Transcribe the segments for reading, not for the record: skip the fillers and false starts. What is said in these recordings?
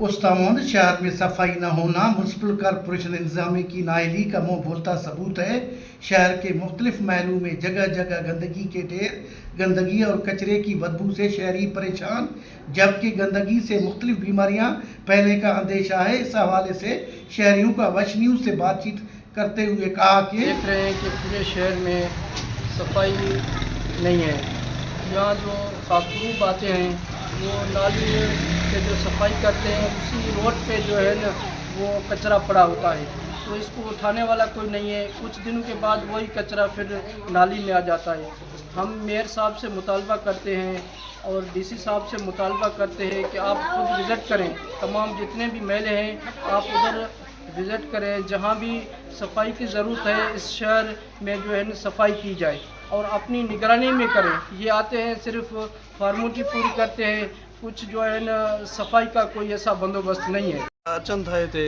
उस्ताद शहर में सफाई न होना म्युनिसिपल कॉरपोरेशन इंतजामिया की नाअहली का मुंह बोलता सबूत है। शहर के मुख्तलिफ महलों में जगह जगह गंदगी के ढेर, गंदगी और कचरे की बदबू से शहरी परेशान, जबकि गंदगी से मुख्तलिफ बीमारियां फैलने का अंदेशा है। इस हवाले से शहरियों का वश न्यूज़ से बातचीत करते हुए कहा कि देख रहे हैं कि पूरे शहर में सफाई नहीं है। यहाँ जो खातून आते हैं वो नाली से जो सफाई करते हैं उसी रोड पे जो है ना वो कचरा पड़ा होता है, तो इसको उठाने वाला कोई नहीं है। कुछ दिनों के बाद वही कचरा फिर नाली में आ जाता है। हम मेयर साहब से मुतालबा करते हैं और डीसी साहब से मुतालबा करते हैं कि आप खुद विज़िट करें, तमाम जितने भी महले हैं आप उधर विज़िट करें, जहाँ भी सफाई की ज़रूरत है इस शहर में जो है ना सफाई की जाए और अपनी निगरानी में करें। ये आते हैं सिर्फ फार्मूलिटी पूरी करते हैं, कुछ जो है ना सफाई का कोई ऐसा बंदोबस्त नहीं है। अचनि था हिते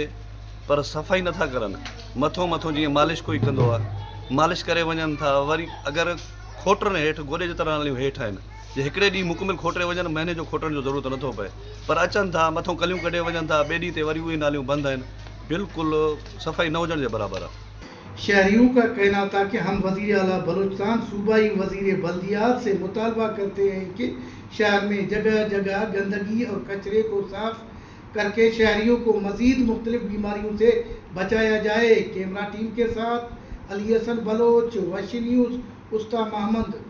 पर सफ़ाई नथा करनि, मथो जीअं मालिश कोई कंदो आहे, मालिश करे वञनि था। वरी अगरि खोटनि हेठि गोॾे जे तरह नालियूं हेठि आहिनि, जे हिकिड़े ॾींहुं मुकमिल खोटरे वञनि, महीने जो खोटण जो ज़रूरत नथो पए, पर अचनि था मथो कलियूं कढे वञनि था, ॿिए ॾींहं ते वरी उहे नालियूं बंदि आहिनि। बिल्कुलु सफ़ाई न हुजण जे बराबरि आहे। शहरियों का कहना था कि हम वज़ीर आला बलूचिस्तान सूबाई वज़ीर बल्दियात से मुतालबा करते हैं कि शहर में जगह जगह गंदगी और कचरे को साफ करके शहरियों को मज़ीद मुख्तलिफ बीमारियों से बचाया जाए। कैमरा टीम के साथ अली हसन बलोच, वशी न्यूज़, उस्ताद मोहम्मद।